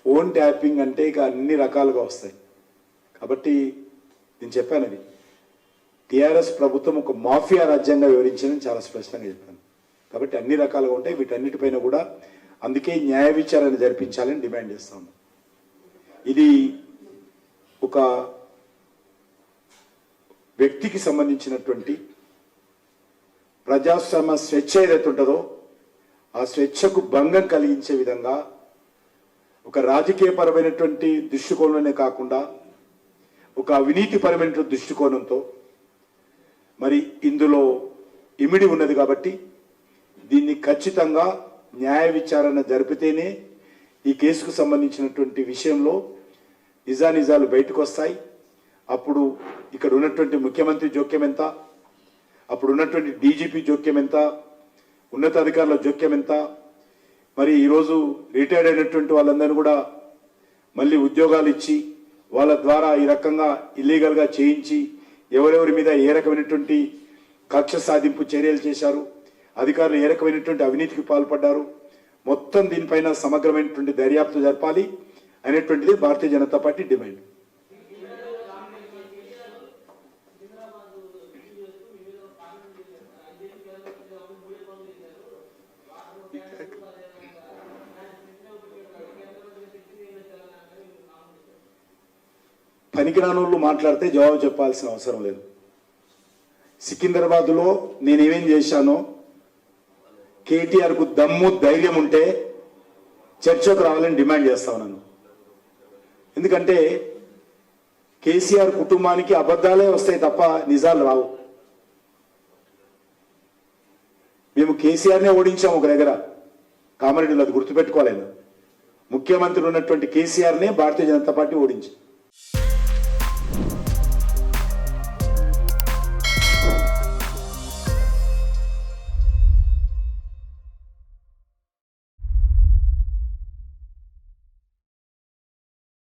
Phone tapping అంటే ఇక అన్ని రకాలుగా వస్తాయి. కాబట్టి నేను చెప్పాను, అది టీఆర్ఎస్ ప్రభుత్వం ఒక మాఫియా రాజ్యంగా వివరించిందని చాలా స్పష్టంగా చెప్పాను. కాబట్టి అన్ని రకాలుగా ఉంటాయి. వీటన్నిటిపైన కూడా అందుకే న్యాయ విచారణ జరిపించాలని డిమాండ్ చేస్తాము. ఇది ఒక వ్యక్తికి సంబంధించినటువంటి ప్రజాస్వామ్య స్వేచ్ఛ ఏదైతే ఉంటుందో ఆ స్వేచ్ఛకు భంగం కలిగించే విధంగా ఒక రాజకీయపరమైనటువంటి దృష్టికోణంలోనే కాకుండా ఒక అవినీతిపరమైనటువంటి దృష్టికోణంతో మరి ఇందులో ఇమిడి ఉన్నది. కాబట్టి దీన్ని ఖచ్చితంగా న్యాయ విచారణ జరిపితేనే ఈ కేసుకు సంబంధించినటువంటి విషయంలో నిజానిజాలు బయటకు వస్తాయి. అప్పుడు ఇక్కడ ఉన్నటువంటి ముఖ్యమంత్రి జోక్యం ఎంత, అప్పుడు ఉన్నటువంటి డీజీపీ జోక్యం ఎంత, ఉన్నతాధికారుల జోక్యం ఎంత, మరి ఈరోజు రిటైర్డ్ అయినటువంటి వాళ్ళందరినీ కూడా మళ్ళీ ఉద్యోగాలు ఇచ్చి వాళ్ళ ద్వారా ఈ రకంగా ఇల్లీగల్గా చేయించి ఎవరెవరి మీద ఏ రకమైనటువంటి కక్ష సాధింపు చర్యలు చేశారు, అధికారులు ఏ రకమైనటువంటి అవినీతికి పాల్పడ్డారు, మొత్తం దీనిపైన సమగ్రమైనటువంటి దర్యాప్తు జరపాలి అనేటువంటిది భారతీయ జనతా పార్టీ డిమాండ్. పనికిరానోళ్ళు మాట్లాడితే జవాబు చెప్పాల్సిన అవసరం లేదు. సికింద్రాబాద్లో నేనేమేం చేశానో కేటీఆర్కు దమ్ము ధైర్యం ఉంటే చర్చకు రావాలని డిమాండ్ చేస్తా ఉన్నాను. ఎందుకంటే కేసీఆర్ కుటుంబానికి అబద్ధాలే వస్తాయి తప్ప నిజాలు రావు. మేము కేసీఆర్నే ఓడించాము ఒక దగ్గర, కామారెడ్డిలో, అది గుర్తుపెట్టుకోలేదు. ముఖ్యమంత్రి ఉన్నటువంటి కేసీఆర్నే భారతీయ జనతా పార్టీ ఓడించింది.